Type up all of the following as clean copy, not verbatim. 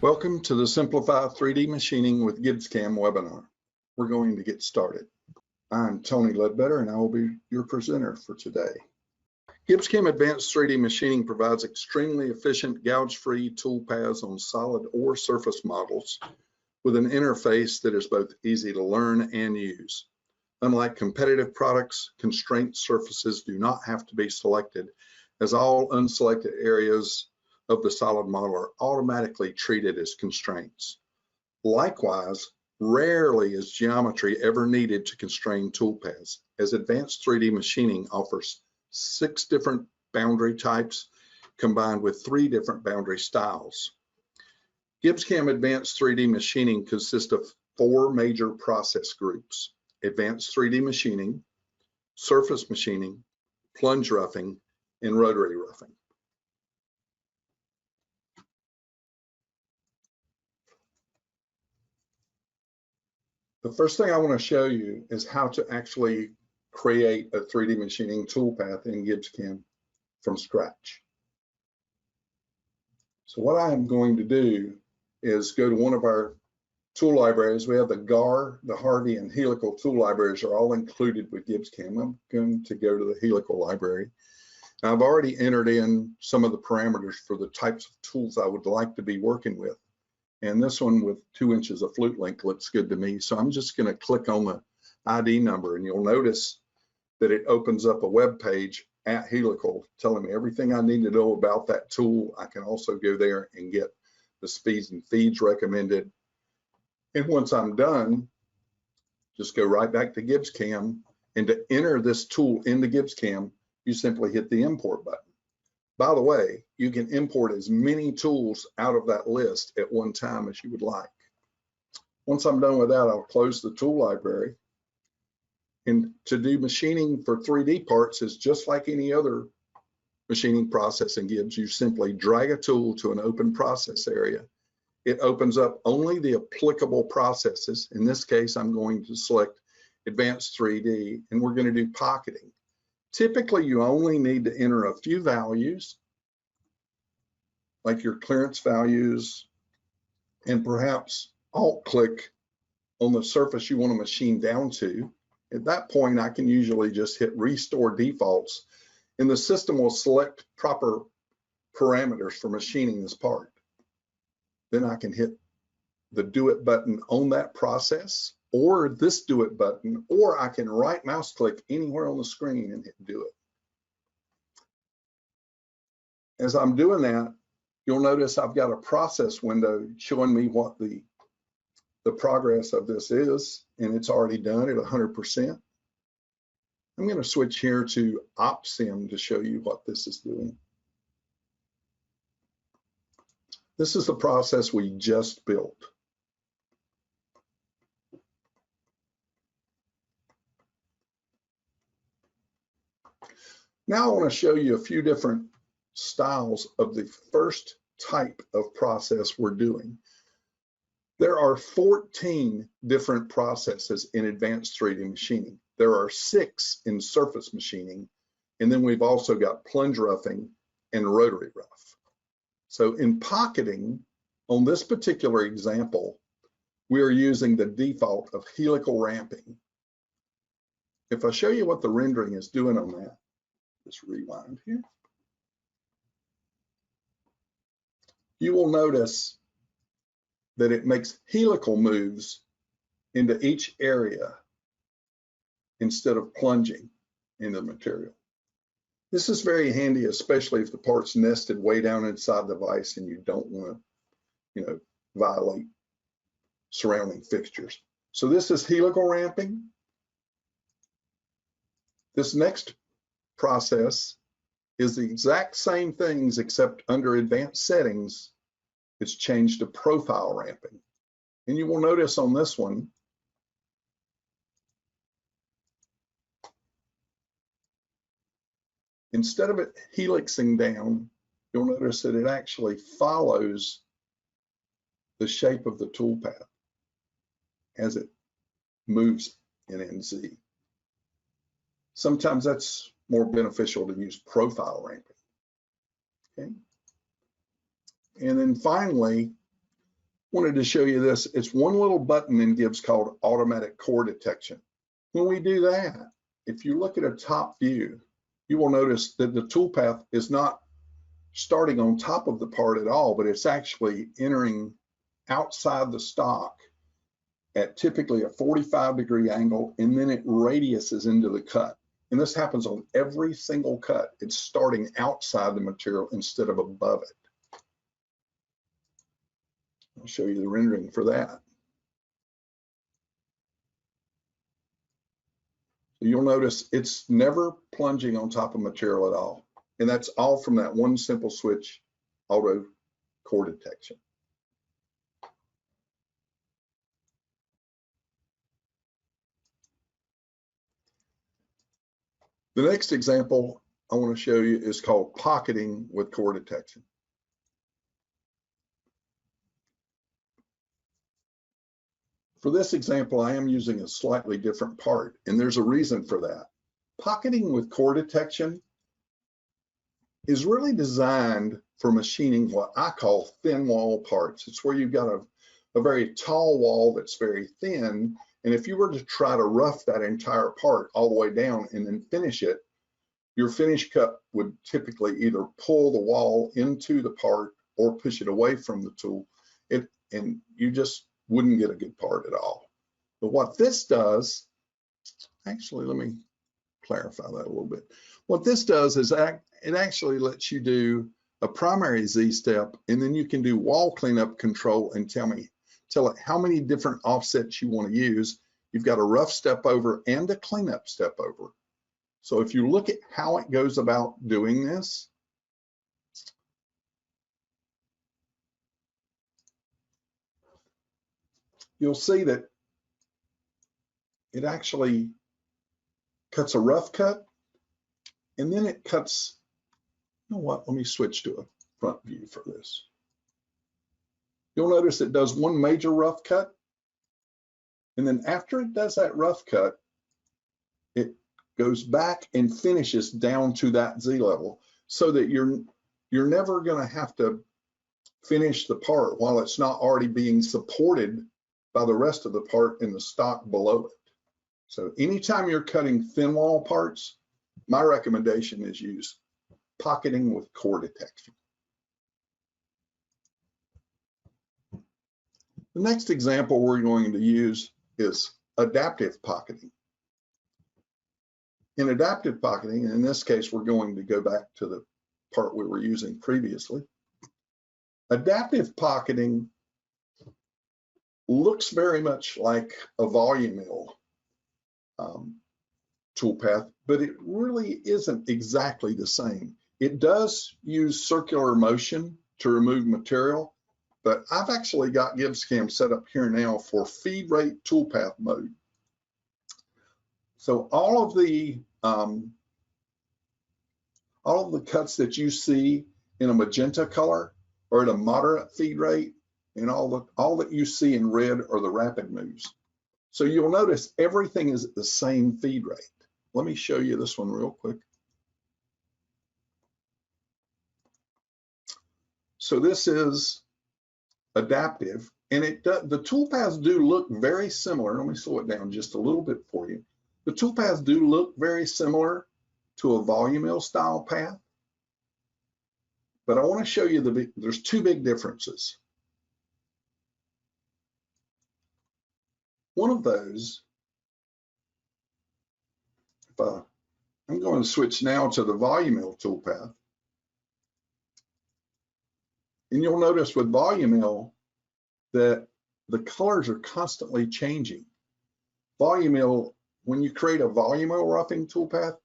Welcome to the Simplify 3D Machining with GibbsCAM webinar. We're going to get started. I'm Tony Ledbetter and I will be your presenter for today. GibbsCAM Advanced 3D Machining provides extremely efficient gouge-free toolpaths on solid or surface models with an interface that is both easy to learn and use. Unlike competitive products, constraint surfaces do not have to be selected, as all unselected areas of the solid model are automatically treated as constraints. Likewise, rarely is geometry ever needed to constrain toolpaths, as advanced 3D machining offers 6 different boundary types combined with 3 different boundary styles. GibbsCAM Advanced 3D Machining consists of 4 major process groups: Advanced 3D Machining, Surface Machining, Plunge Roughing, and Rotary Roughing. The first thing I want to show you is how to actually create a 3D machining toolpath in GibbsCAM from scratch. So what I am going to do is go to one of our tool libraries. We have the GAR, the Harvey, and Helical tool libraries are all included with GibbsCAM. I'm going to go to the Helical library. Now, I've already entered in some of the parameters for the types of tools I would like to be working with. And this one with 2 inches of flute length looks good to me. So I'm just going to click on the ID number, and you'll notice that it opens up a web page at Helical telling me everything I need to know about that tool. I can also go there and get the speeds and feeds recommended. And once I'm done, just go right back to GibbsCAM. And to enter this tool into GibbsCAM, you simply hit the import button. By the way, you can import as many tools out of that list at one time as you would like. Once I'm done with that, I'll close the tool library. And to do machining for 3D parts is just like any other machining process in Gibbs. You simply drag a tool to an open process area. It opens up only the applicable processes. In this case, I'm going to select Advanced 3D, and we're going to do pocketing. Typically, you only need to enter a few values, like your clearance values, and perhaps alt-click on the surface you want to machine down to. At that point, I can usually just hit Restore Defaults, and the system will select proper parameters for machining this part. Then I can hit the Do It button on that process, or this Do It button, or I can right mouse click anywhere on the screen and hit Do It. As I'm doing that, you'll notice I've got a process window showing me what the progress of this is, and it's already done at 100%. I'm going to switch here to OpSim to show you what this is doing. This is the process we just built. Now I want to show you a few different styles of the first type of process we're doing. There are 14 different processes in advanced 3D machining. There are 6 in surface machining, and then we've also got plunge roughing and rotary rough. So in pocketing, on this particular example, we are using the default of helical ramping. If I show you what the rendering is doing on that, just rewind here. You will notice that it makes helical moves into each area instead of plunging into the material. This is very handy, especially if the part's nested way down inside the vise and you don't want to, violate surrounding fixtures. So this is helical ramping. This next process is the exact same things, except under advanced settings, it's changed to profile ramping. And you will notice on this one, instead of it helixing down, you'll notice that it actually follows the shape of the toolpath as it moves in NZ. Sometimes that's more beneficial to use profile ramping. Okay. And then finally, Wanted to show you this. It's one little button in Gibbs called automatic core detection. When we do that, if you look at a top view, you will notice that the toolpath is not starting on top of the part at all, but it's actually entering outside the stock at typically a 45-degree angle, and then it radiuses into the cut. And this happens on every single cut. It's starting outside the material instead of above it. I'll show you the rendering for that. So you'll notice it's never plunging on top of material at all. And that's all from that one simple switch, auto core detection. The next example I want to show you is called pocketing with core detection. For this example, I am using a slightly different part, and there's a reason for that. Pocketing with core detection is really designed for machining what I call thin wall parts. It's where you've got a very tall wall that's very thin, and if you were to try to rough that entire part all the way down and then finish it, your finish cut would typically either pull the wall into the part or push it away from the tool, and you just wouldn't get a good part at all. But what this does, actually, let me clarify that a little bit. What this does is it actually lets you do a primary Z step, and then you can do wall cleanup control and tell it how many different offsets you want to use. You've got a rough step over and a cleanup step over. So if you look at how it goes about doing this, you'll see that it actually cuts a rough cut, and then it cuts, you know what, let me switch to a front view for this. You'll notice it does one major rough cut, and then after it does that rough cut, it goes back and finishes down to that Z level, so that you're never going to have to finish the part while it's not already being supported by the rest of the part in the stock below it. So anytime you're cutting thin wall parts, my recommendation is use pocketing with core detection. The next example we're going to use is adaptive pocketing. In adaptive pocketing, and in this case, we're going to go back to the part we were using previously. Adaptive pocketing looks very much like a volume mill toolpath, but it really isn't exactly the same. It does use circular motion to remove material, but I've actually got GibbsCAM set up here now for feed rate toolpath mode. So all of the cuts that you see in a magenta color are at a moderate feed rate, and all that you see in red are the rapid moves. So you'll notice everything is at the same feed rate. Let me show you this one real quick. So this is adaptive, and the toolpaths do look very similar. Let me slow it down just a little bit for you. The toolpaths do look very similar to a volume mill style path, but I want to show you there's two big differences. One of those, I'm going to switch now to the volume mill toolpath. And you'll notice with volume mill that the colors are constantly changing. Volume mill, when you create a volume mill roughing toolpath,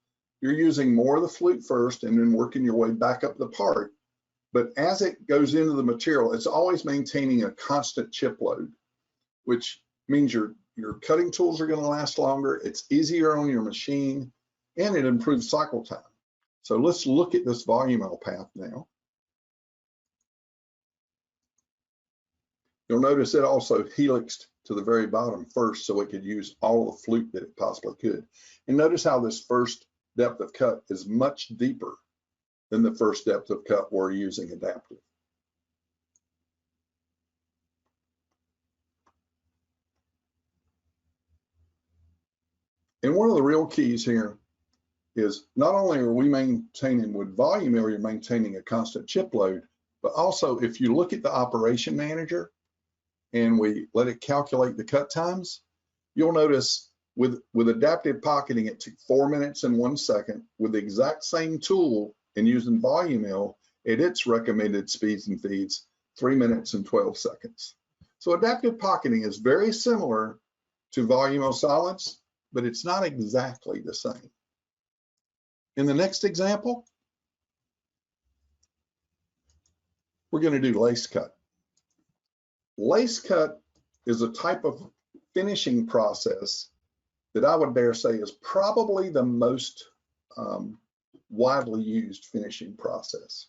you're using more of the flute first and then working your way back up the part. But as it goes into the material, it's always maintaining a constant chip load, which means your cutting tools are going to last longer, it's easier on your machine, and it improves cycle time. So let's look at this volume mill path now. You'll notice it also helixed to the very bottom first so it could use all the flute that it possibly could. And notice how this first depth of cut is much deeper than the first depth of cut we're using adaptive. And one of the real keys here is not only are we maintaining with volume area, maintaining a constant chip load, but also if you look at the operation manager and we let it calculate the cut times, you'll notice with adaptive pocketing, it took 4 minutes and 1 second. With the exact same tool and using volume mill at its recommended speeds and feeds, 3 minutes and 12 seconds. So adaptive pocketing is very similar to volume mill solids, but it's not exactly the same. In the next example, we're going to do lace cut. Lace cut is a type of finishing process that I would dare say is probably the most widely used finishing process.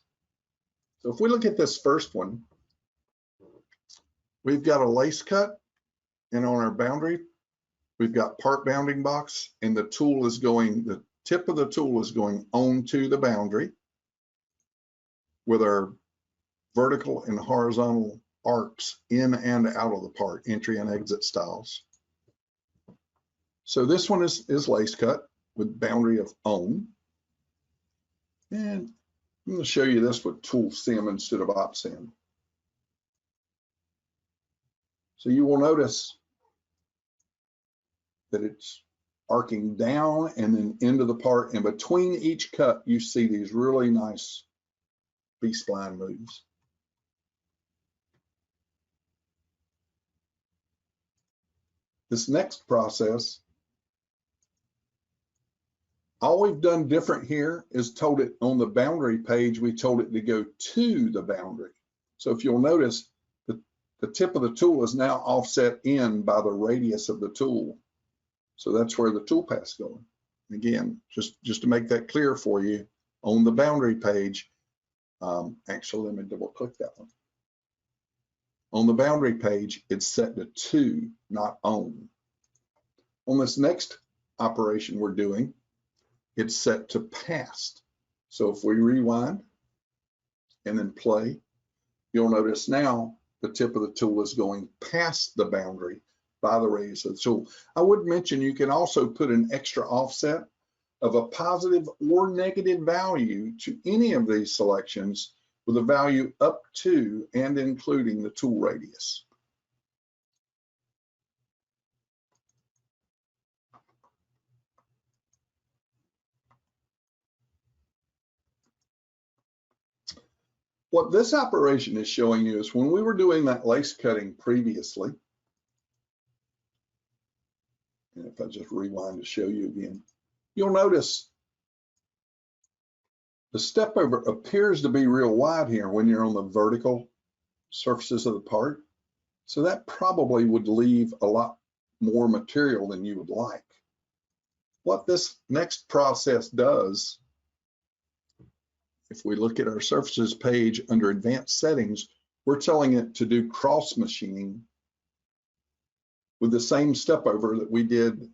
So if we look at this first one, we've got a lace cut, and on our boundary, we've got part bounding box, and the tool is going, the tip of the tool is going onto the boundary with our vertical and horizontal arcs in and out of the part, entry and exit stiles. So this one is lace cut with boundary of on. And I'm going to show you this with tool sim instead of op sim. So you will notice that it's arcing down and then into the part, and between each cut you see these really nice B-spline moves. This next process, all we've done different here is told it on the boundary page, we told it to go to the boundary. So if you'll notice, the tip of the tool is now offset in by the radius of the tool. So that's where the toolpath's going. Again, just to make that clear for you, on the boundary page, actually, let me double click that one. On the boundary page, it's set to, not on. On this next operation we're doing, it's set to past. So if we rewind and then play, you'll notice now the tip of the tool is going past the boundary by the radius of the tool. I would mention you can also put an extra offset of a positive or negative value to any of these selections with a value up to and including the tool radius. What this operation is showing you is when we were doing that lace cutting previously, and if I just rewind to show you again, you'll notice the step over appears to be real wide here when you're on the vertical surfaces of the part. So that probably would leave a lot more material than you would like. What this next process does, if we look at our surfaces page under advanced settings, we're telling it to do cross machining with the same step over that we did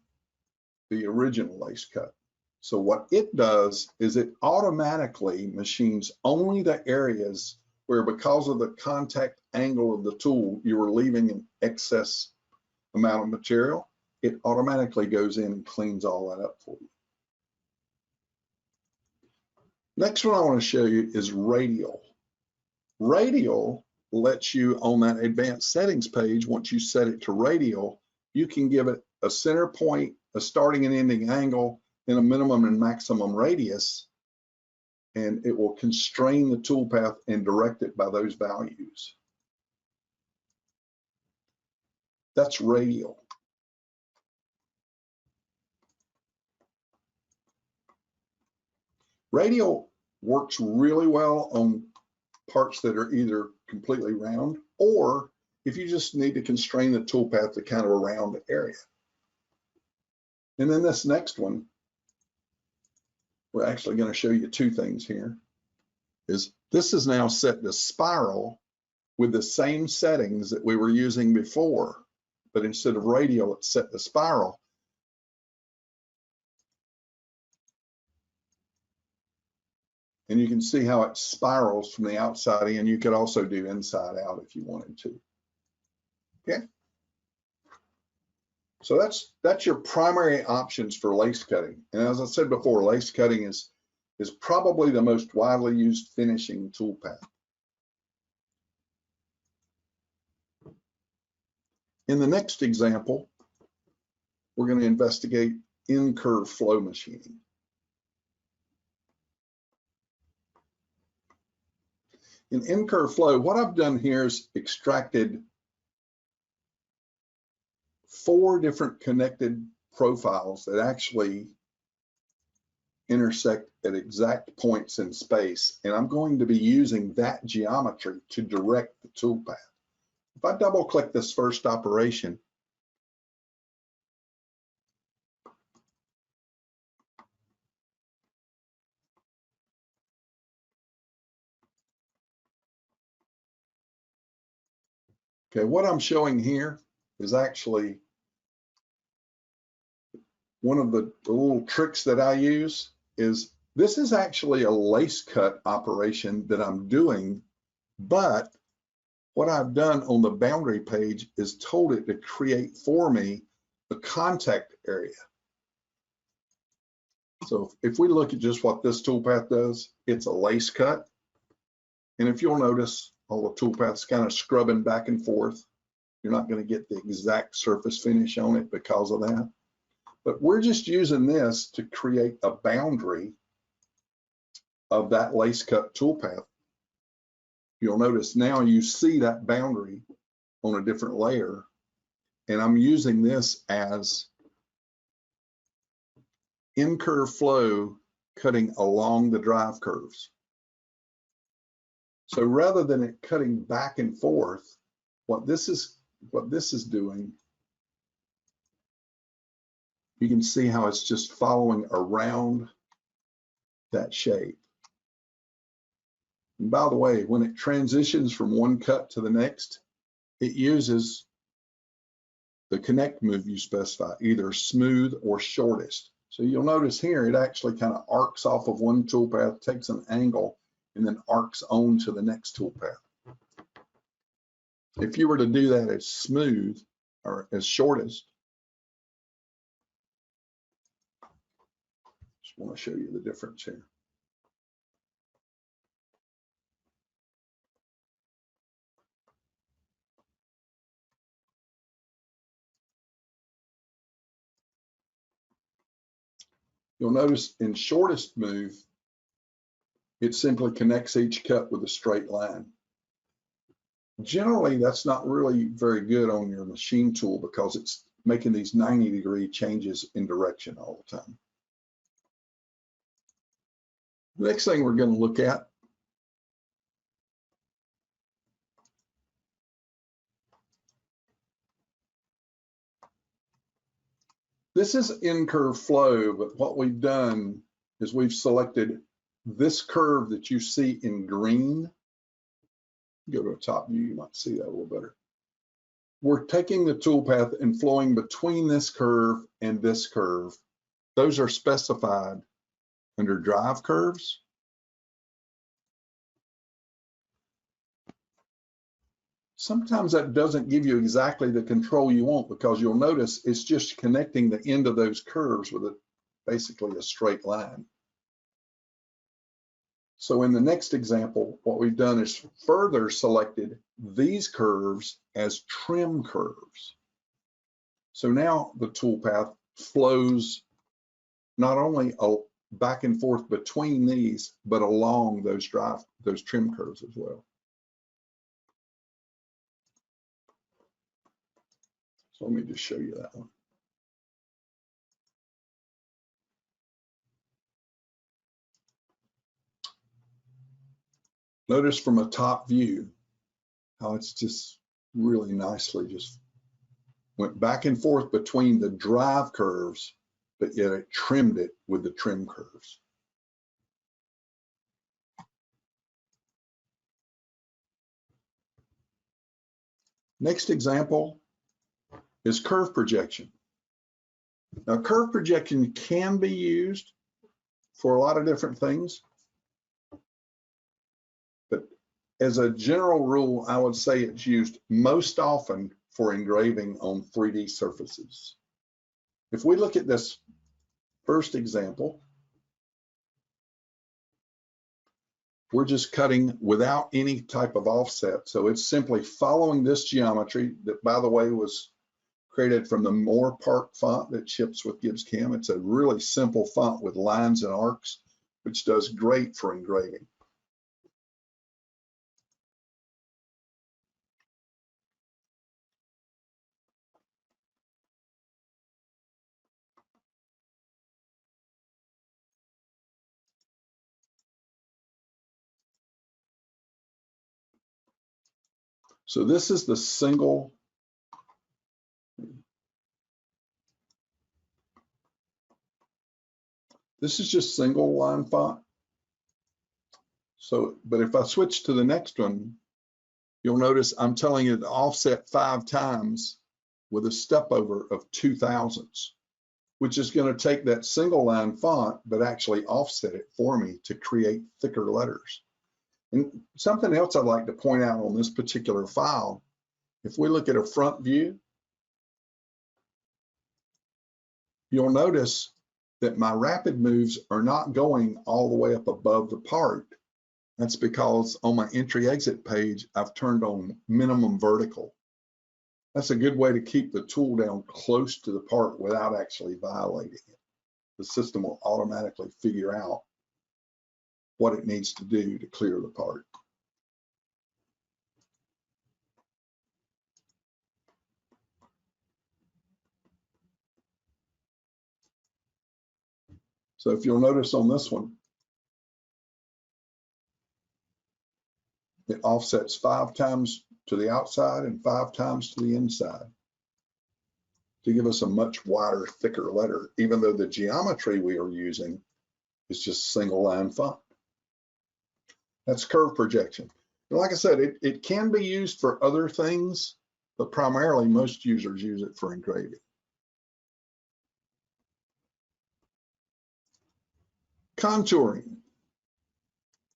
the original lace cut. So what it does is it automatically machines only the areas where, because of the contact angle of the tool, you were leaving an excess amount of material. It automatically goes in and cleans all that up for you. Next one I want to show you is Radial. Radial lets you, on that advanced settings page, once you set it to Radial, you can give it a center point, a starting and ending angle, and a minimum and maximum radius, and it will constrain the toolpath and direct it by those values. That's Radial. Radial works really well on parts that are either completely round, or if you just need to constrain the toolpath to kind of a round area. And then this next one, we're actually going to show you two things here. This is now set to spiral with the same settings that we were using before, but instead of radial, it's set to spiral. And you can see how it spirals from the outside in. You could also do inside out if you wanted to. Okay. So that's your primary options for lace cutting. And as I said before, lace cutting is probably the most widely used finishing toolpath. In the next example, we're going to investigate Incur Flow machining. In Incur Flow, what I've done here is extracted 4 different connected profiles that actually intersect at exact points in space, and I'm going to be using that geometry to direct the toolpath. If I double click this first operation, okay, what I'm showing here is actually one of the little tricks that I use. Is this is actually a lace cut operation that I'm doing, but what I've done on the boundary page is told it to create for me a contact area. So if we look at just what this toolpath does, it's a lace cut. And if you'll notice, all the toolpaths kind of scrubbing back and forth. You're not going to get the exact surface finish on it because of that. But we're just using this to create a boundary of that lace cut toolpath. You'll notice now you see that boundary on a different layer, and I'm using this as Incur Flow cutting along the drive curves. So rather than it cutting back and forth, what this is doing, you can see how it's just following around that shape. And by the way, when it transitions from one cut to the next, it uses the connect move you specify, either smooth or shortest. So you'll notice here, it actually kind of arcs off of one toolpath, takes an angle, and then arcs on to the next toolpath. If you were to do that as smooth or as shortest, just want to show you the difference here. You'll notice in shortest move, it simply connects each cut with a straight line. Generally, that's not really very good on your machine tool because it's making these 90-degree changes in direction all the time. The next thing we're going to look at this is Incur Flow, but what we've done is we've selected this curve that you see in green. Go to a top view, you might see that a little better. We're taking the toolpath and flowing between this curve and this curve. Those are specified under drive curves. Sometimes that doesn't give you exactly the control you want because you'll notice it's just connecting the end of those curves with basically a straight line. So in the next example, what we've done is further selected these curves as trim curves. So now the toolpath flows not only back and forth between these, but along those trim curves as well. So let me just show you that one. Notice from a top view how it's just really nicely just went back and forth between the drive curves, but yet it trimmed it with the trim curves. Next example is curve projection. Now, curve projection can be used for a lot of different things. But as a general rule, I would say it's used most often for engraving on 3D surfaces. If we look at this first example, we're just cutting without any type of offset. So it's simply following this geometry that, by the way, was created from the Moore Park font that ships with GibbsCAM. It's a really simple font with lines and arcs, which does great for engraving. So this is the single. This is just single line font. So, but if I switch to the next one, you'll notice I'm telling it to offset 5 times with a step over of 0.002, which is going to take that single line font, but actually offset it for me to create thicker letters. And something else I'd like to point out on this particular file, if we look at a front view, you'll notice that my rapid moves are not going all the way up above the part. That's because on my entry exit page, I've turned on minimum vertical. That's a good way to keep the tool down close to the part without actually violating it. The system will automatically figure out what it needs to do to clear the part. So if you'll notice on this one, it offsets 5 times to the outside and 5 times to the inside to give us a much wider, thicker letter, even though the geometry we are using is just single line font. That's curve projection. And like I said, it can be used for other things, but primarily most users use it for engraving. Contouring.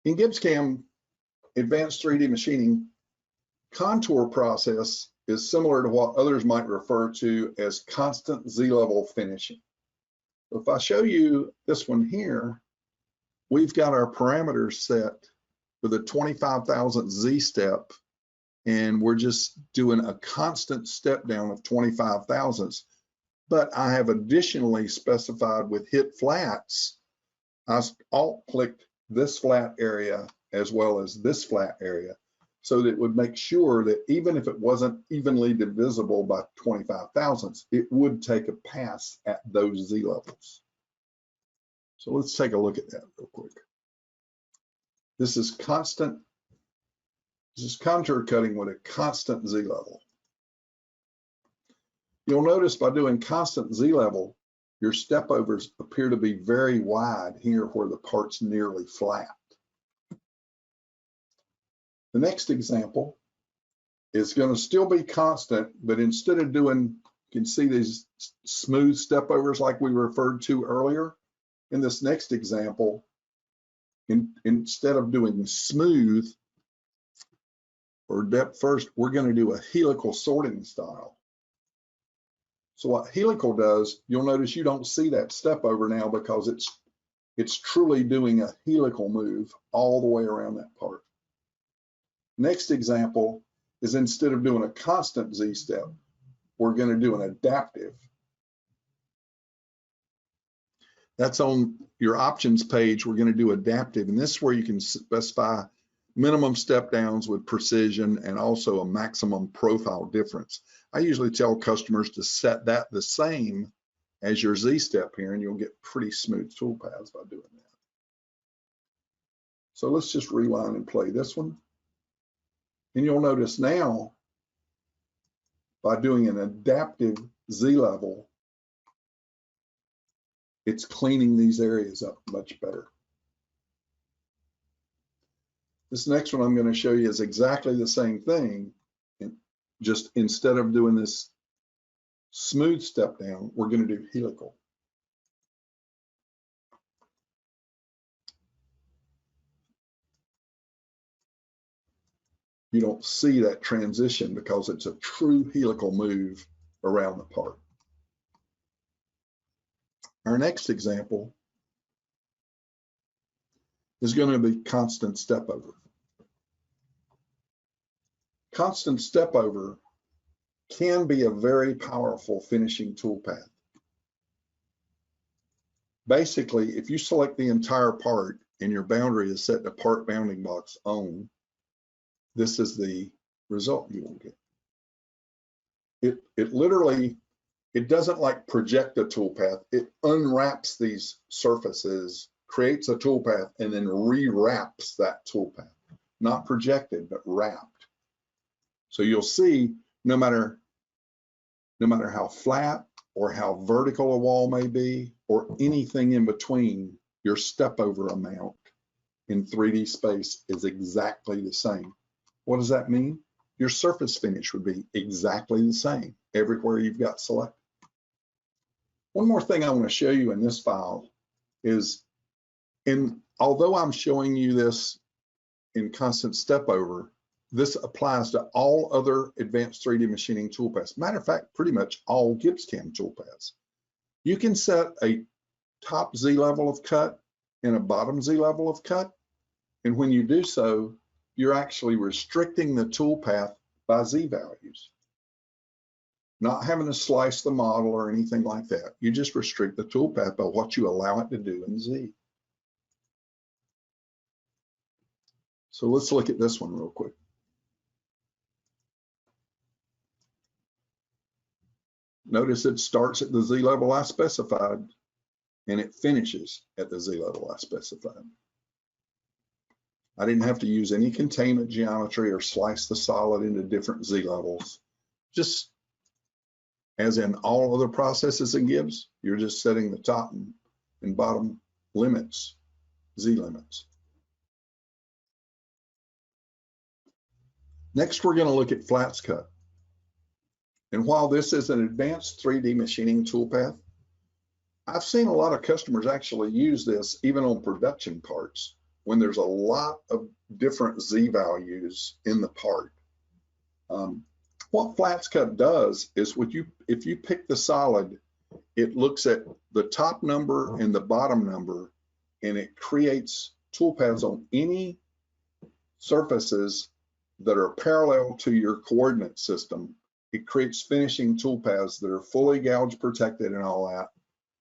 In GibbsCAM Advanced 3D Machining, contour process is similar to what others might refer to as constant Z-level finishing. If I show you this one here, we've got our parameters set with a 25,000 Z step, and we're just doing a constant step down of 25 thousandths. But I have additionally specified with hit flats, I alt-clicked this flat area as well as this flat area, so that it would make sure that even if it wasn't evenly divisible by 25 thousandths, it would take a pass at those Z levels. So let's take a look at that real quick. This is constant, this is contour cutting with a constant Z level. You'll notice by doing constant Z level, your step overs appear to be very wide here where the part's nearly flat. The next example is going to still be constant, but instead of doing, you can see these smooth step overs like we referred to earlier. In this next example, instead of doing smooth or depth first, we're going to do a helical sorting style. So what helical does, you'll notice you don't see that step over now because it's truly doing a helical move all the way around that part. Next example is instead of doing a constant Z step, we're going to do an adaptive. That's on your options page. We're going to do adaptive, and this is where you can specify minimum step downs with precision and also a maximum profile difference. I usually tell customers to set that the same as your Z step here, and you'll get pretty smooth toolpaths by doing that. So let's just rewind and play this one. And you'll notice now, by doing an adaptive Z level, it's cleaning these areas up much better. This next one I'm going to show you is exactly the same thing. And just instead of doing this smooth step down, we're going to do helical. You don't see that transition because it's a true helical move around the part. Our next example is going to be constant step over. Constant step over can be a very powerful finishing toolpath. Basically, if you select the entire part and your boundary is set to part bounding box on, this is the result you will get. It literally, it doesn't like project a toolpath. It unwraps these surfaces, creates a toolpath, and then rewraps that toolpath. Not projected, but wrapped. So you'll see no matter how flat or how vertical a wall may be, or anything in between, your step over amount in 3D space is exactly the same. What does that mean? Your surface finish would be exactly the same everywhere you've got selected. One more thing I want to show you in this file is, although I'm showing you this in constant step over, this applies to all other advanced 3D machining toolpaths. Matter of fact, pretty much all GibbsCAM toolpaths. You can set a top Z level of cut and a bottom Z level of cut. And when you do so, you're actually restricting the toolpath by Z values. Not having to slice the model or anything like that. You just restrict the toolpath by what you allow it to do in Z. So let's look at this one real quick. Notice it starts at the Z level I specified and it finishes at the Z level I specified. I didn't have to use any containment geometry or slice the solid into different Z levels. Just as in all other processes in Gibbs, you're just setting the top and bottom limits, Z limits. Next, we're going to look at flats cut. And while this is an advanced 3D machining toolpath, I've seen a lot of customers actually use this even on production parts when there's a lot of different Z values in the part. What flats cut does is if you pick the solid, it looks at the top number and the bottom number, and it creates toolpaths on any surfaces that are parallel to your coordinate system. It creates finishing toolpaths that are fully gouge protected and all that.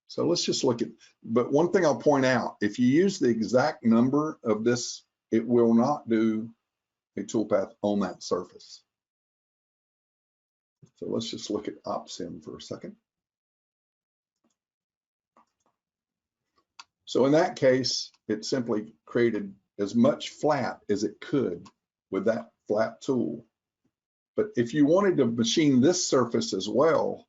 So let's just look at, but one thing I'll point out, if you use the exact number of this, it will not do a toolpath on that surface. So let's just look at OpSim for a second. So in that case, it simply created as much flat as it could with that flat tool. But if you wanted to machine this surface as well,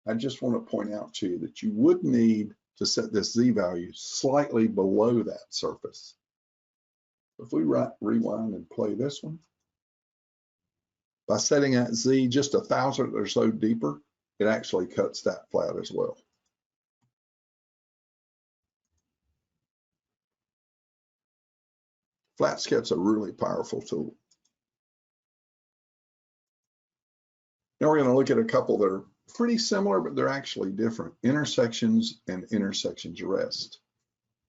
I just want to point out to you that you would need to set this Z value slightly below that surface. If we rewind and play this one, by setting that Z just 1,000 or so deeper, it actually cuts that flat as well. Flats cut's a really powerful tool. Now we're going to look at a couple that are pretty similar, but they're actually different. Intersections and intersections rest.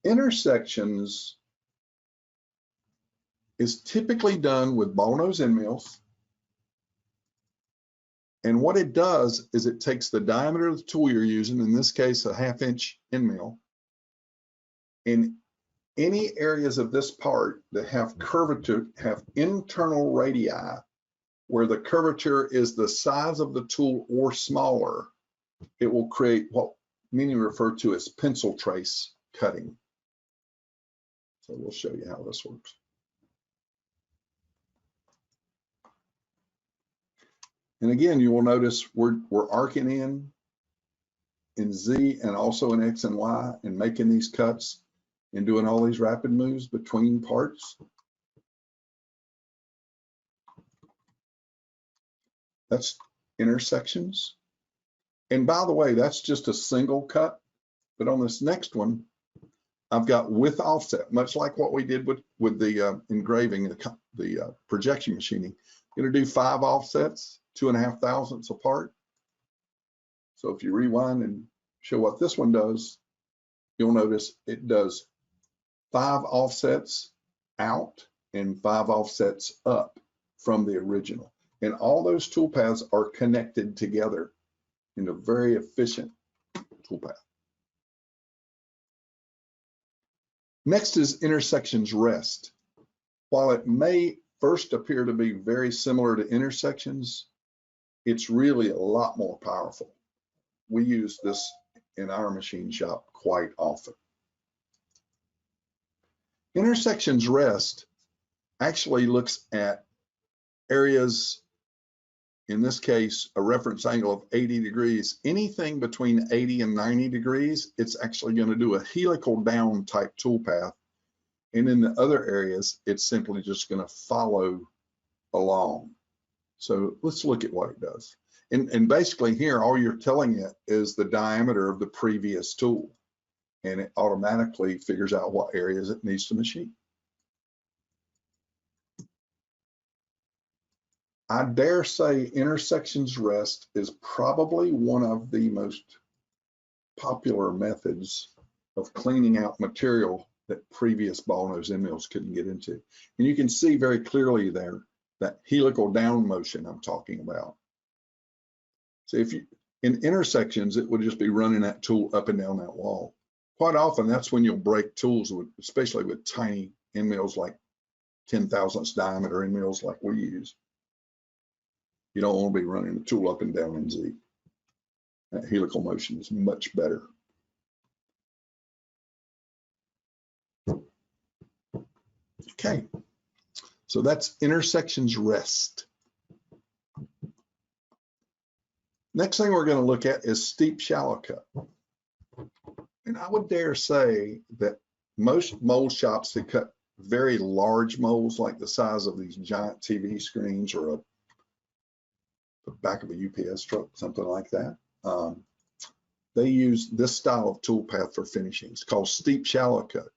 Intersections is typically done with ball nose end mills. And what it does is it takes the diameter of the tool you're using, in this case, a 1/2 inch end mill, in any areas of this part that have curvature, have internal radii, where the curvature is the size of the tool or smaller, it will create what many refer to as pencil trace cutting. So we'll show you how this works. And again, you will notice we're arcing in Z and also in X and Y and making these cuts and doing all these rapid moves between parts. That's intersections. And by the way, that's just a single cut. But on this next one, I've got with offset, much like what we did with the engraving, the projection machining. I'm going to do 5 offsets, 2.5 thousandths apart. So if you rewind and show what this one does, you'll notice it does 5 offsets out and 5 offsets up from the original. And all those toolpaths are connected together in a very efficient toolpath. Next is intersections rest. While it may first appear to be very similar to intersections, it's really a lot more powerful. We use this in our machine shop quite often. Intersections rest actually looks at areas, in this case, a reference angle of 80 degrees. Anything between 80 and 90 degrees, it's actually going to do a helical down type toolpath. And in the other areas, it's simply just going to follow along. So let's look at what it does. And basically here, all you're telling it is the diameter of the previous tool, and it automatically figures out what areas it needs to machine. I dare say intersections rest is probably one of the most popular methods of cleaning out material that previous ball nose end mills couldn't get into. And you can see very clearly there that helical down motion I'm talking about. So if you, in intersections, it would just be running that tool up and down that wall. Quite often, that's when you'll break tools, especially with tiny end mills like 10 thousandths diameter end mills like we use. You don't want to be running the tool up and down in Z. That helical motion is much better. Okay, so that's intersections rest. Next thing we're going to look at is steep shallow cut. And I would dare say that most mold shops that cut very large molds, like the size of these giant TV screens or the back of a UPS truck, something like that, they use this style of toolpath for finishing. It's called steep shallow cut.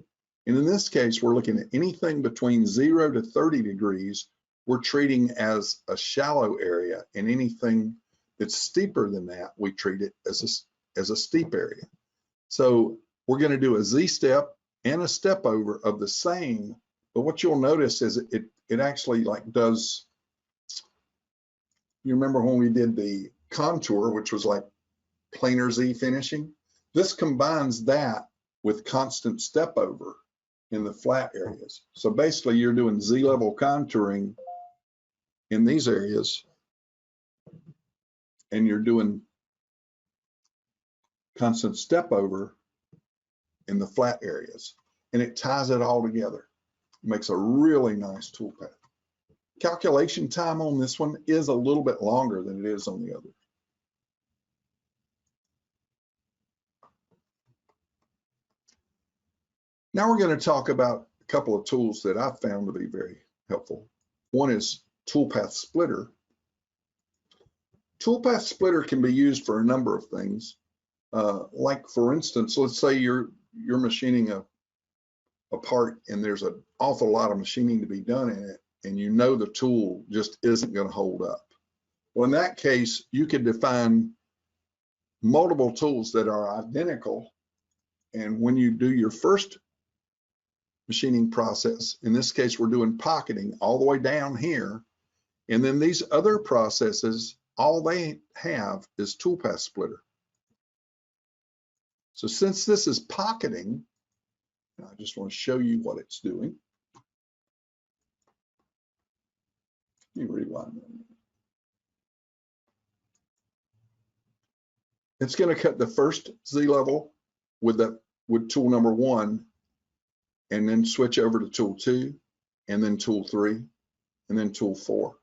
And in this case, we're looking at anything between 0 to 30 degrees, we're treating as a shallow area, and anything that's steeper than that, we treat it as a steep area. So we're going to do a Z step and a step over of the same, but what you'll notice is it actually like does, you remember when we did the contour, which was like planar Z finishing? This combines that with constant step over in the flat areas. So basically you're doing Z level contouring in these areas, and you're doing constant step over in the flat areas, and it ties it all together. It makes a really nice toolpath. Calculation time on this one is a little bit longer than it is on the other. Now we're going to talk about a couple of tools that I've found to be very helpful. One is Toolpath Splitter. Toolpath Splitter can be used for a number of things. Like for instance, let's say you're machining a part and there's an awful lot of machining to be done in it, and you know the tool just isn't going to hold up. Well, in that case, you could define multiple tools that are identical, and when you do your first machining process, in this case we're doing pocketing all the way down here, and then these other processes, all they have is Toolpath Splitter. So since this is pocketing, I just want to show you what it's doing. Let me rewind that. It's going to cut the first Z level with tool number 1, and then switch over to tool 2, and then tool 3, and then tool 4.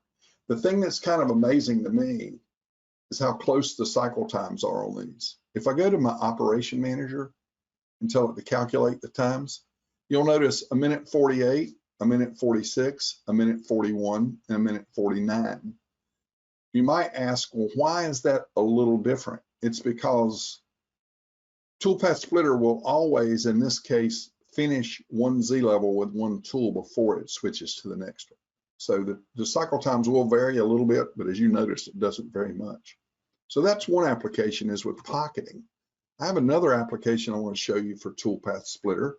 The thing that's kind of amazing to me is how close the cycle times are on these. If I go to my operation manager and tell it to calculate the times, you'll notice a minute 48, a minute 46, a minute 41, and a minute 49. You might ask, well, why is that a little different? It's because Toolpath Splitter will always, in this case, finish one Z level with one tool before it switches to the next one. So the cycle times will vary a little bit, but as you noticed, it doesn't very much. So that's one application, is with pocketing. I have another application I want to show you for Toolpath Splitter.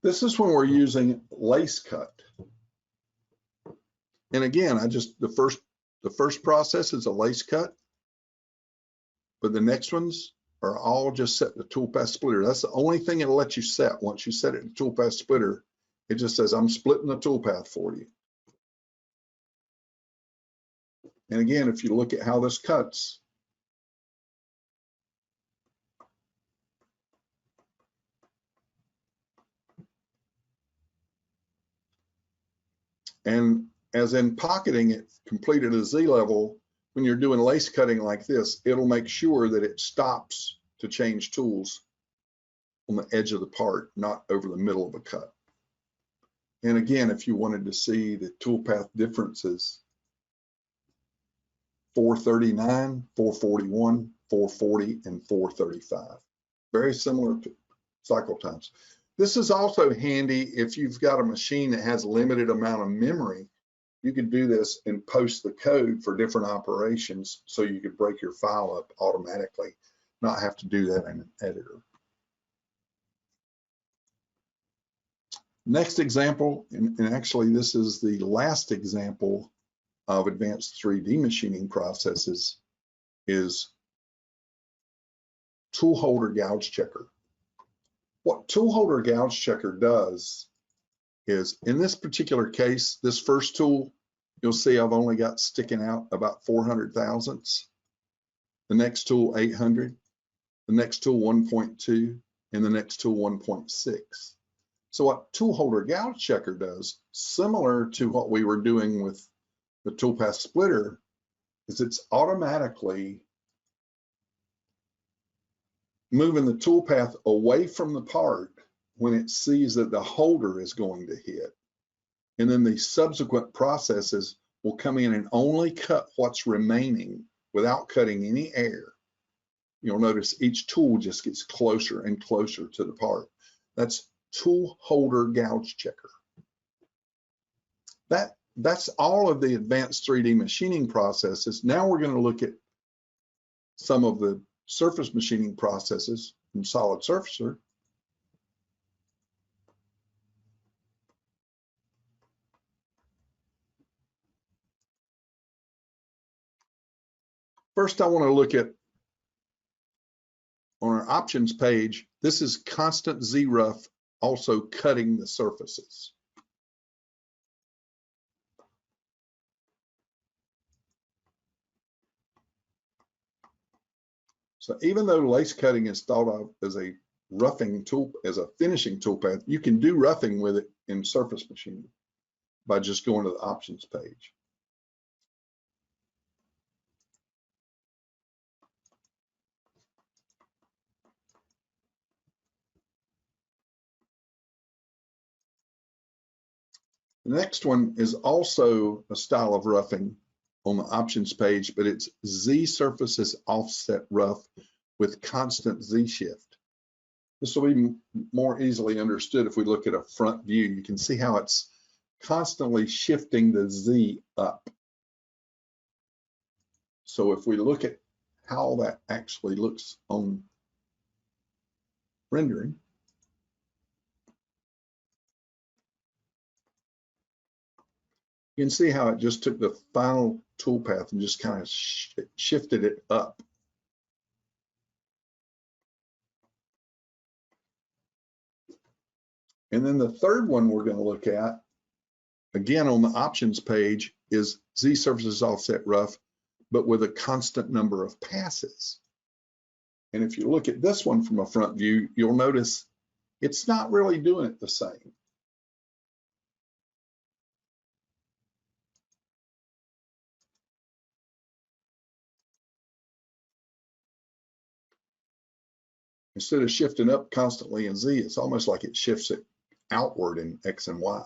This is when we're using lace cut. And again, the first process is a lace cut, but the next ones are all just set to Toolpath Splitter. That's the only thing it'll let you set. Once you set it to Toolpath Splitter, it just says, I'm splitting the toolpath for you. And again, if you look at how this cuts, and as in pocketing it completed at Z level, when you're doing lace cutting like this, it'll make sure that it stops to change tools on the edge of the part, not over the middle of a cut. And again, if you wanted to see the toolpath differences, 439, 441, 440, and 435. Very similar to cycle times. This is also handy if you've got a machine that has a limited amount of memory. You could do this and post the code for different operations so you could break your file up automatically, not have to do that in an editor. Next example, and actually this is the last example of advanced 3D machining processes, is tool holder gouge checker. What tool holder gouge checker does is, in this particular case, this first tool, you'll see I've only got sticking out about 400 thousandths. The next tool, 800. The next tool, 1.2. And the next tool, 1.6. So what tool holder gouge checker does, similar to what we were doing with the Toolpath Splitter, is it's automatically moving the toolpath away from the part when it sees that the holder is going to hit. And then the subsequent processes will come in and only cut what's remaining without cutting any air. You'll notice each tool just gets closer and closer to the part. That's tool holder gouge checker. That's all of the advanced 3D machining processes. Now we're going to look at some of the surface machining processes from SolidSurfacer. First, I want to look at, on our options page, this is constant Z rough, also cutting the surfaces. So even though lace cutting is thought of as a roughing tool, as a finishing toolpath, you can do roughing with it in surface machining by just going to the options page. The next one is also a style of roughing on the options page, but it's Z surfaces offset rough with constant Z shift. This will be more easily understood if we look at a front view. You can see how it's constantly shifting the Z up. So if we look at how that actually looks on rendering, you can see how it just took the final toolpath and just kind of shifted it up. And then the third one we're going to look at, again on the options page, is Z surfaces offset rough, but with a constant number of passes. And if you look at this one from a front view, you'll notice it's not really doing it the same. Instead of shifting up constantly in Z, it's almost like it shifts it outward in X and Y.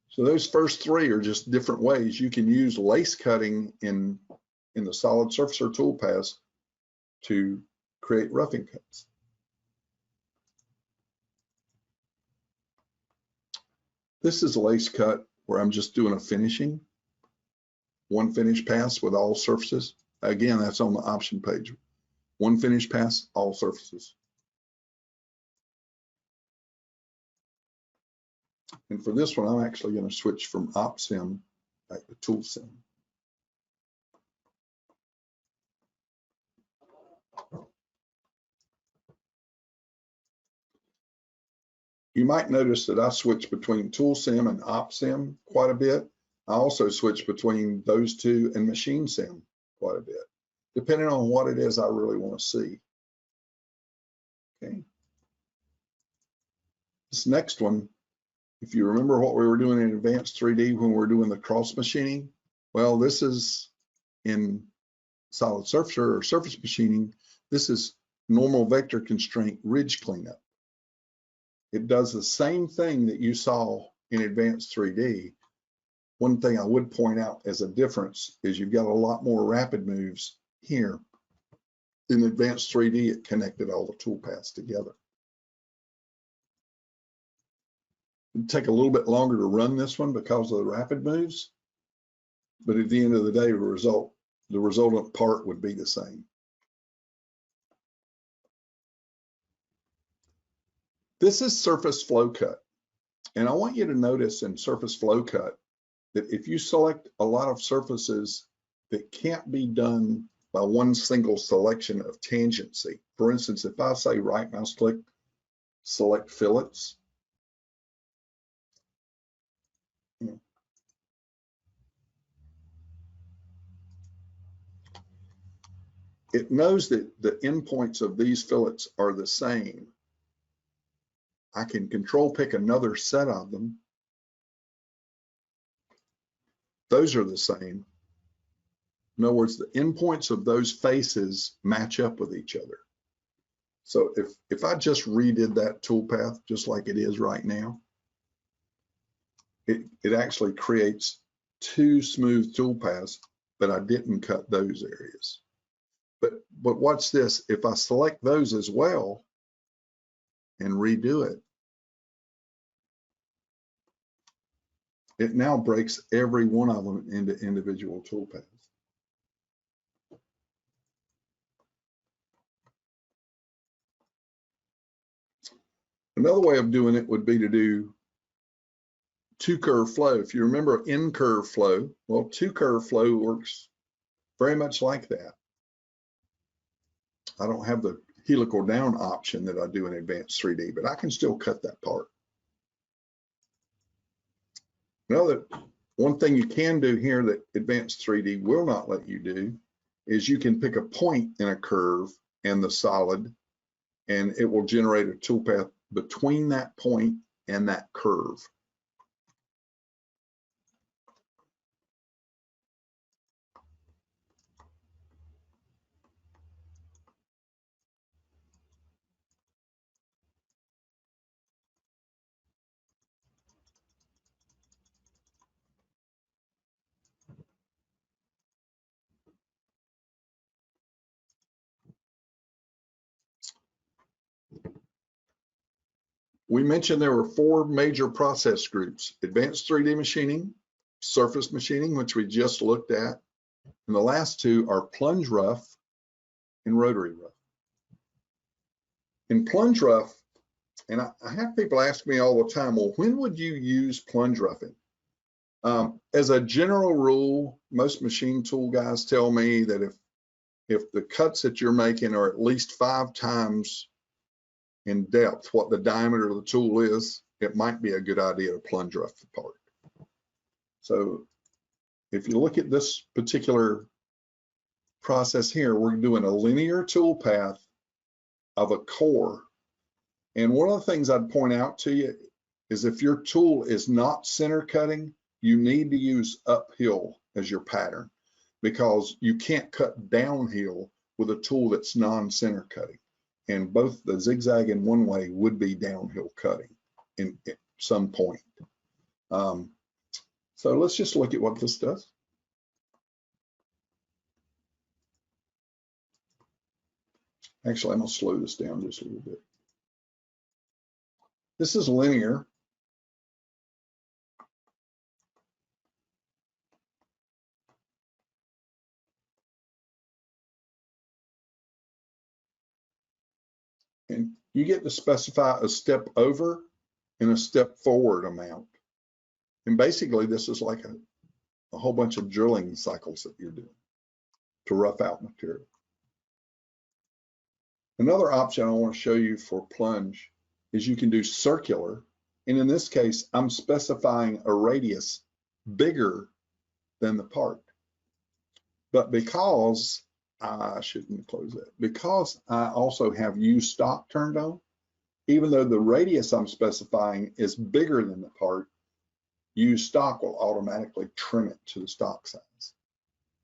So those first three are just different ways you can use lace cutting in the SolidSurfacer toolpaths to create roughing cuts. This is a lace cut where I'm just doing a finishing, one finish pass with all surfaces. Again, that's on the option page. One finish pass, all surfaces. And for this one, I'm actually going to switch from OpSim back to ToolSim. You might notice that I switch between ToolSim and OpSim quite a bit. I also switch between those two and MachineSim quite a bit, depending on what it is I really want to see. Okay. This next one, if you remember what we were doing in Advanced 3D when we were doing the cross machining, well, this is in SolidSurfacer or surface machining. This is normal vector constraint ridge cleanup. It does the same thing that you saw in Advanced 3D. One thing I would point out as a difference is you've got a lot more rapid moves here. In Advanced 3D, it connected all the toolpaths together. It'd take a little bit longer to run this one because of the rapid moves, but at the end of the day, the resultant part would be the same. This is surface flow cut. And I want you to notice in surface flow cut that if you select a lot of surfaces that can't be done by one single selection of tangency, for instance, if I say right mouse click, select fillets, it knows that the endpoints of these fillets are the same. I can control pick another set of them. Those are the same. In other words, the endpoints of those faces match up with each other. So if I just redid that toolpath just like it is right now, it actually creates two smooth toolpaths, but I didn't cut those areas. But watch this. If I select those as well and redo it, it now breaks every one of them into individual toolpaths. Another way of doing it would be to do two-curve flow. If you remember Incur Flow, well, two-curve flow works very much like that. I don't have the helical down option that I do in Advanced 3D, but I can still cut that part. One thing you can do here that Advanced 3D will not let you do is you can pick a point in a curve and the solid, and it will generate a toolpath between that point and that curve. We mentioned there were four major process groups: Advanced 3D machining, surface machining, which we just looked at, and the last two are Plunge Rough and Rotary Rough. In Plunge Rough, and I have people ask me all the time, well, when would you use plunge roughing? As a general rule, most machine tool guys tell me that if the cuts that you're making are at least 5 times in depth what the diameter of the tool is, it might be a good idea to plunge rough the part. So if you look at this particular process here, we're doing a linear tool path of a core. And one of the things I'd point out to you is if your tool is not center cutting, you need to use uphill as your pattern, because you can't cut downhill with a tool that's non-center cutting. And both the zigzag and one way would be downhill cutting at some point. So let's just look at what this does. Actually, I'm gonna slow this down just a little bit. This is linear. And you get to specify a step over and a step forward amount. And basically this is like a whole bunch of drilling cycles that you're doing to rough out material. Another option I want to show you for plunge is you can do circular. And in this case, I'm specifying a radius bigger than the part. But because I shouldn't close that, because I also have use stock turned on, even though the radius I'm specifying is bigger than the part, use stock will automatically trim it to the stock size.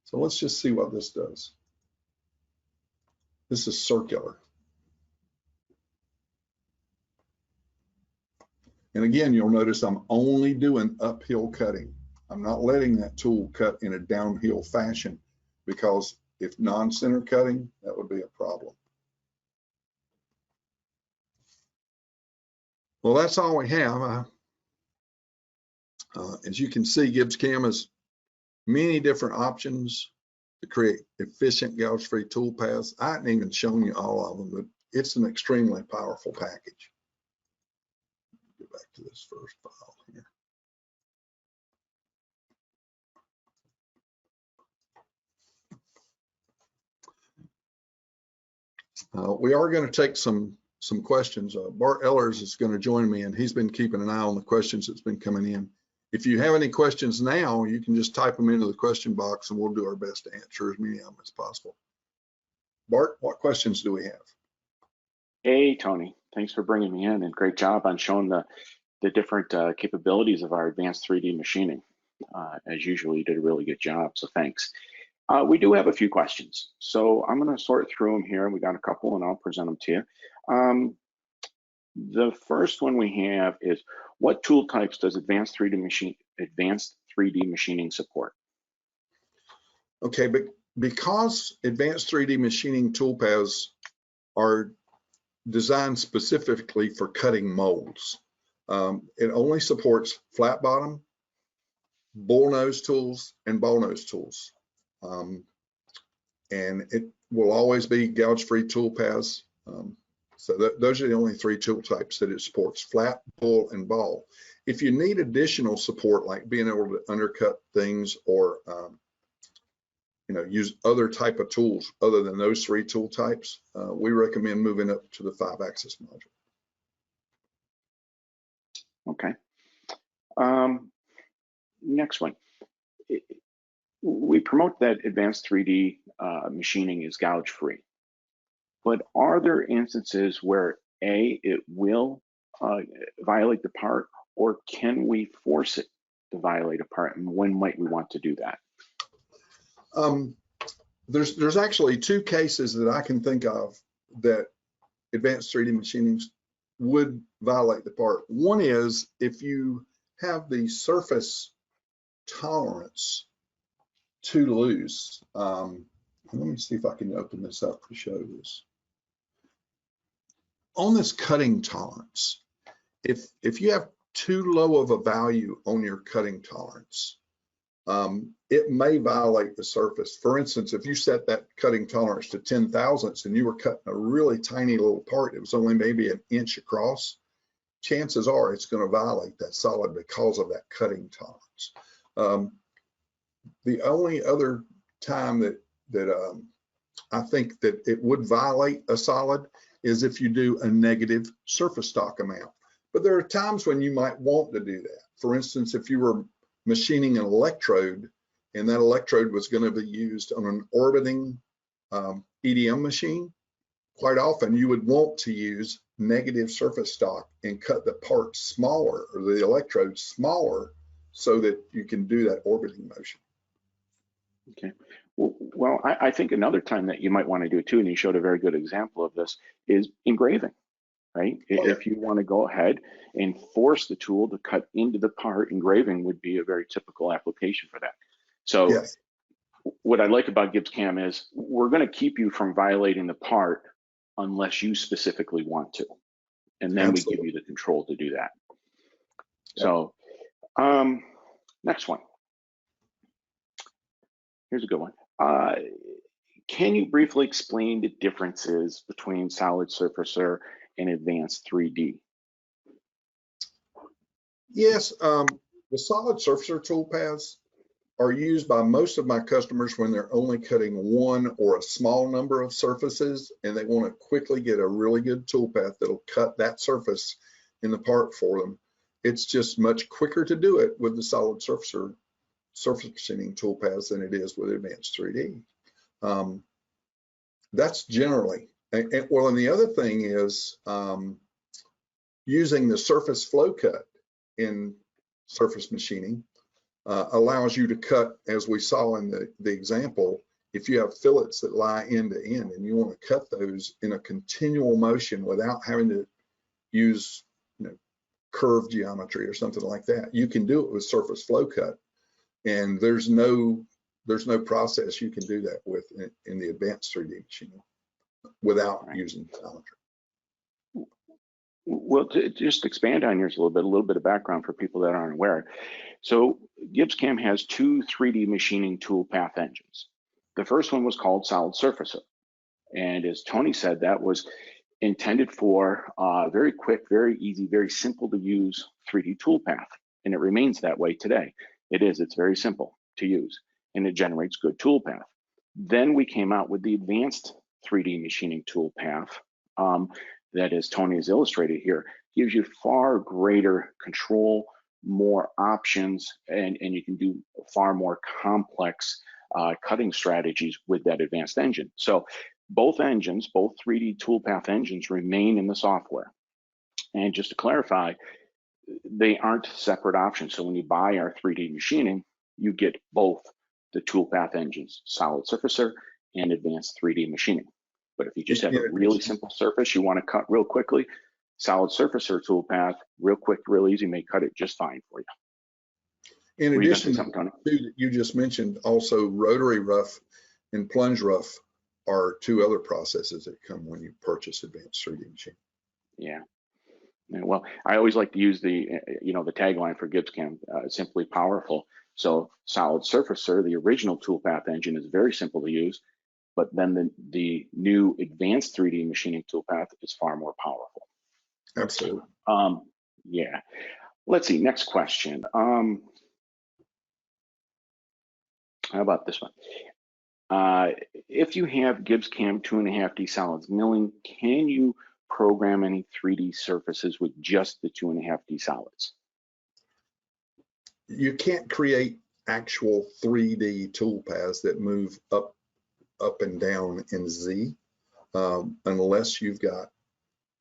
So let's just see what this does. This is circular. And again, you'll notice I'm only doing uphill cutting. I'm not letting that tool cut in a downhill fashion, because if non-center cutting, that would be a problem. Well, that's all we have. As you can see, GibbsCAM has many different options to create efficient gouge-free toolpaths. I haven't even shown you all of them, but it's an extremely powerful package. Go back to this first file here. We are going to take some questions. Bart Ellers is going to join me, and he's been keeping an eye on the questions that's been coming in. If you have any questions now, you can just type them into the question box, and we'll do our best to answer as many of them as possible. Bart, what questions do we have? Hey, Tony. Thanks for bringing me in, and great job on showing the different capabilities of our advanced 3D machining. As usual, you did a really good job, so thanks. We do have a few questions, so I'm going to sort through them here. We got a couple, and I'll present them to you. The first one we have is, what tool types does advanced 3D machining support? Okay, but because advanced 3D machining toolpaths are designed specifically for cutting molds, it only supports flat bottom, bullnose tools, and ball nose tools. And it will always be gouge-free toolpaths. So those are the only three tool types that it supports: flat, bull, and ball. If you need additional support, like being able to undercut things or use other type of tools other than those three tool types, we recommend moving up to the 5-axis module. Okay. Next one. We promote that advanced 3D machining is gouge-free, but are there instances where it will violate the part, or can we force it to violate a part, and when might we want to do that? There's actually two cases that I can think of that advanced 3D machining would violate the part. One is if you have the surface tolerance too loose. Let me see if I can open this up to show this. On this cutting tolerance, if you have too low of a value on your cutting tolerance, it may violate the surface. For instance, if you set that cutting tolerance to 10 thousandths and you were cutting a really tiny little part, it was only maybe an inch across, chances are it's going to violate that solid because of that cutting tolerance. The only other time that I think that it would violate a solid is if you do a negative surface stock amount. But there are times when you might want to do that. For instance, if you were machining an electrode and that electrode was going to be used on an orbiting EDM machine, quite often you would want to use negative surface stock and cut the part smaller, or the electrode smaller, so that you can do that orbiting motion. Okay. Well, I think another time that you might want to do it too, and you showed a very good example of this, is engraving, right? Oh, yeah. If you want to go ahead and force the tool to cut into the part, engraving would be a very typical application for that. So yes. What I like about GibbsCAM is we're going to keep you from violating the part, unless you specifically want to. And then we give you the control to do that. Yep. So next one. Here's a good one. Can you briefly explain the differences between SolidSurfacer and Advanced 3D? Yes, the SolidSurfacer toolpaths are used by most of my customers when they're only cutting one or a small number of surfaces and they want to quickly get a really good toolpath that'll cut that surface in the part for them. It's just much quicker to do it with the SolidSurfacer surface machining toolpaths than it is with Advanced 3D. That's generally, and the other thing is using the surface flow cut in surface machining allows you to cut, as we saw in the example, if you have fillets that lie end to end and you want to cut those in a continual motion without having to use curve geometry or something like that, you can do it with surface flow cut, and there's no process you can do that with in the Advanced 3D machining without using geometry. Well, to just expand on yours a little bit of background for people that aren't aware. So GibbsCAM has two 3D machining toolpath engines. The first one was called SolidSurfacer. And as Tony said, that was intended for very quick, very easy, very simple to use 3D toolpath. And it remains that way today. It's very simple to use and it generates good toolpath. Then we came out with the Advanced 3D machining toolpath that, as Tony has illustrated here, gives you far greater control, more options, and you can do far more complex cutting strategies with that advanced engine. So both engines, both 3D toolpath engines, remain in the software. And just to clarify, they aren't separate options. So when you buy our 3D machining, you get both the toolpath engines, SolidSurfacer and Advanced 3D machining. But if you just have a really simple surface you want to cut real quickly, SolidSurfacer toolpath, real quick, real easy, may cut it just fine for you. In addition to that you just mentioned, also Rotary Rough and Plunge Rough are two other processes that come when you purchase Advanced 3D machine. Yeah. Well, I always like to use the tagline for GibbsCAM, simply powerful. So SolidSurfacer, the original toolpath engine, is very simple to use, but then the new Advanced 3D machining toolpath is far more powerful. Absolutely. Yeah. Let's see. Next question. How about this one? If you have GibbsCAM 2.5D solids milling, can you program any 3D surfaces with just the 2.5D solids? You can't create actual 3D toolpaths that move up and down in Z unless you've got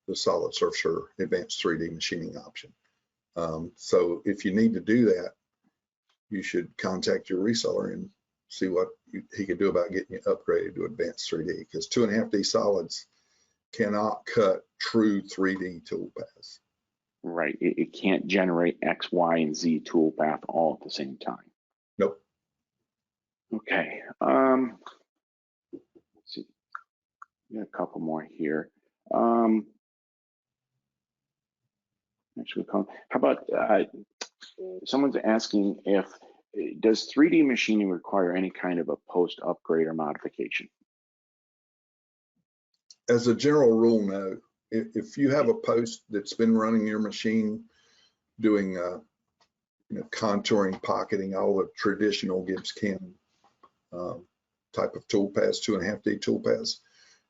the SolidSurfacer Advanced 3D machining option. So if you need to do that, you should contact your reseller and see what he could do about getting you upgraded to Advanced 3D, because 2.5D solids cannot cut true 3D toolpaths. Right, it can't generate X, Y, and Z toolpath all at the same time. Nope. Okay, let's see, we got a couple more here. Actually, how about someone's asking if does 3D machining require any kind of a post upgrade or modification? As a general rule, no. If you have a post that's been running your machine doing contouring, pocketing, all the traditional GibbsCAM type of toolpaths, 2.5D toolpaths,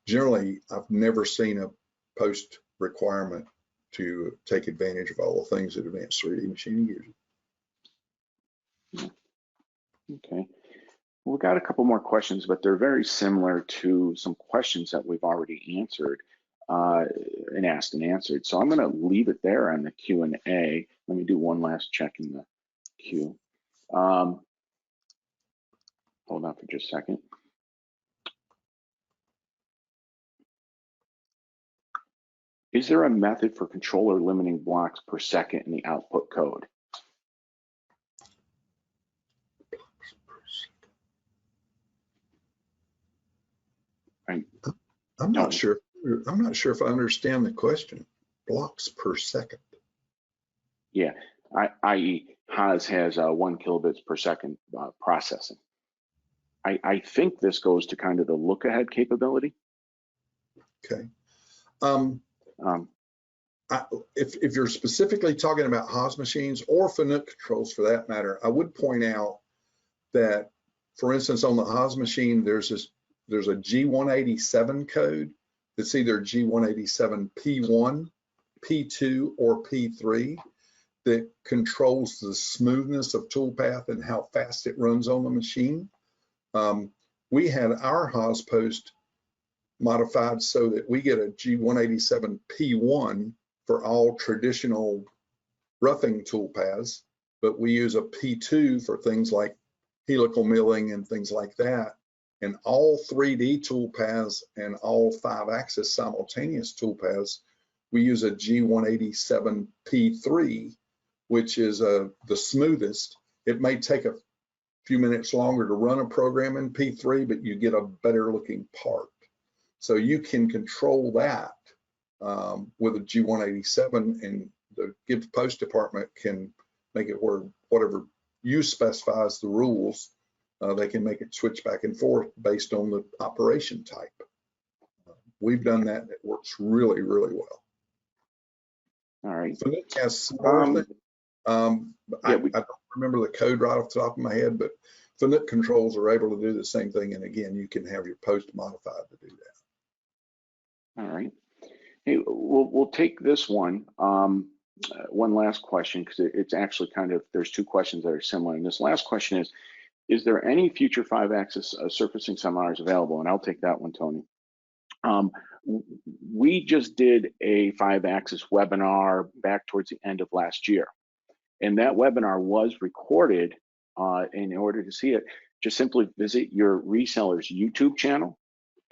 generally I've never seen a post requirement to take advantage of all the things that Advanced 3D machining uses. Okay, we've got a couple more questions, but they're very similar to some questions that we've already answered and asked and answered. So I'm going to leave it there on the Q&A. Let me do one last check in the queue. Hold on for just a second. Is there a method for controller limiting blocks per second in the output code? I'm not sure I'm not sure if I understand the question. Blocks per second. Yeah, i.e. Haas has 1 kilobits per second processing. I think this goes to kind of the look ahead capability. Okay. If you're specifically talking about Haas machines or Fanuc controls for that matter, I would point out that, for instance, on the Haas machine, there's a G187 code that's either G187 P1, P2, or P3 that controls the smoothness of Toolpath and how fast it runs on the machine. We had our Haas post modified so that we get a G187 P1 for all traditional roughing toolpaths, but we use a P2 for things like helical milling and things like that. And all 3D toolpaths and all 5-axis simultaneous toolpaths, we use a G187 P3, which is the smoothest. It may take a few minutes longer to run a program in P3, but you get a better looking part. So you can control that with a G187, and the Gibbs Post Department can make it where whatever you specify as the rules, they can make it switch back and forth based on the operation type. We've done that, and it works really, really well. All right. Fanuc has similar things. I don't remember the code right off the top of my head, but Fanuc controls are able to do the same thing. And again, you can have your post modified to do that. All right. Hey, we'll take this one. One last question, because it's actually kind of, there's 2 questions that are similar. And this last question is there any future 5-axis surfacing seminars available? And I'll take that one, Tony. We just did a 5-axis webinar back towards the end of last year. And that webinar was recorded. In order to see it, just simply visit your reseller's YouTube channel,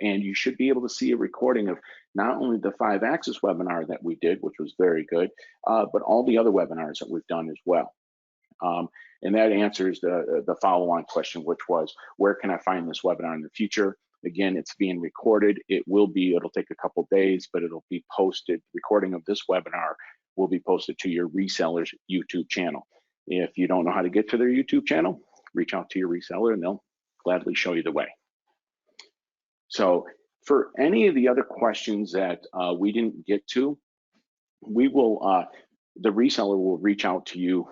and you should be able to see a recording of not only the 5-axis webinar that we did, which was very good, but all the other webinars that we've done as well. And that answers the follow-on question, which was, where can I find this webinar in the future? Again, it's being recorded. It'll take a couple days, but it'll be posted. Recording of this webinar will be posted to your reseller's YouTube channel. If you don't know how to get to their YouTube channel, reach out to your reseller and they'll gladly show you the way. So for any of the other questions that we didn't get to, we will, the reseller will reach out to you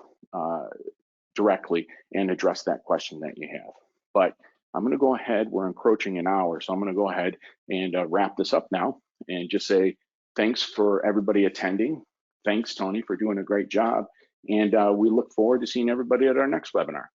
directly and address that question that you have. But I'm gonna go ahead, we're encroaching an hour, so I'm gonna go ahead and wrap this up now and just say thanks for everybody attending. Thanks, Tony, for doing a great job. And we look forward to seeing everybody at our next webinar.